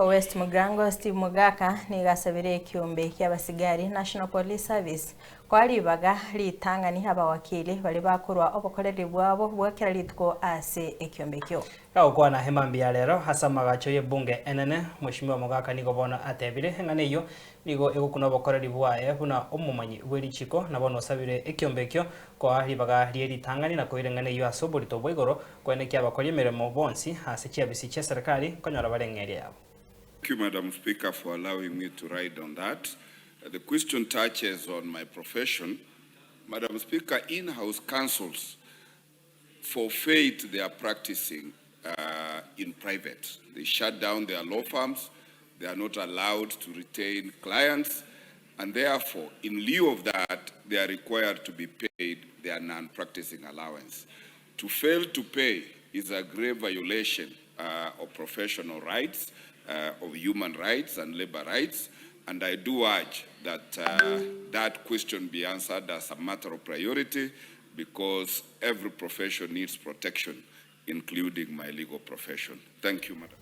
West Mugango Steve Mogaka ni gasabire EKEOMBE ky'abasigari National Police Service kwalibaga litangani abawakili bali bakorwa obokoreri bwabo bwakera RITUKO ase EKEOMBE kyo kwa na hemambi ya lero hasa magacho y'ebunge enene Mheshimiwa Mogaka nigo bona atebire ngane iyo nigo egukuna obokoreri bwaye buna omumanyi w'erichiko nabono sabire EKEOMBE kyo kwa libaga litangani na koirengane iyo asoborito bwegoro kwene kyabakori emiremo bonsi ase kyabisi kya serikali konyora barengeri yabo. Thank you, Madam Speaker, for allowing me to ride on that. The question touches on my profession. Madam Speaker, in-house counsels forfeit their practicing in private. They shut down their law firms. They are not allowed to retain clients. And therefore, in lieu of that, they are required to be paid their non-practicing allowance. To fail to pay is a grave violation of professional rights, of human rights and labor rights, and I do urge that that question be answered as a matter of priority because every profession needs protection, including my legal profession. Thank you, Madam.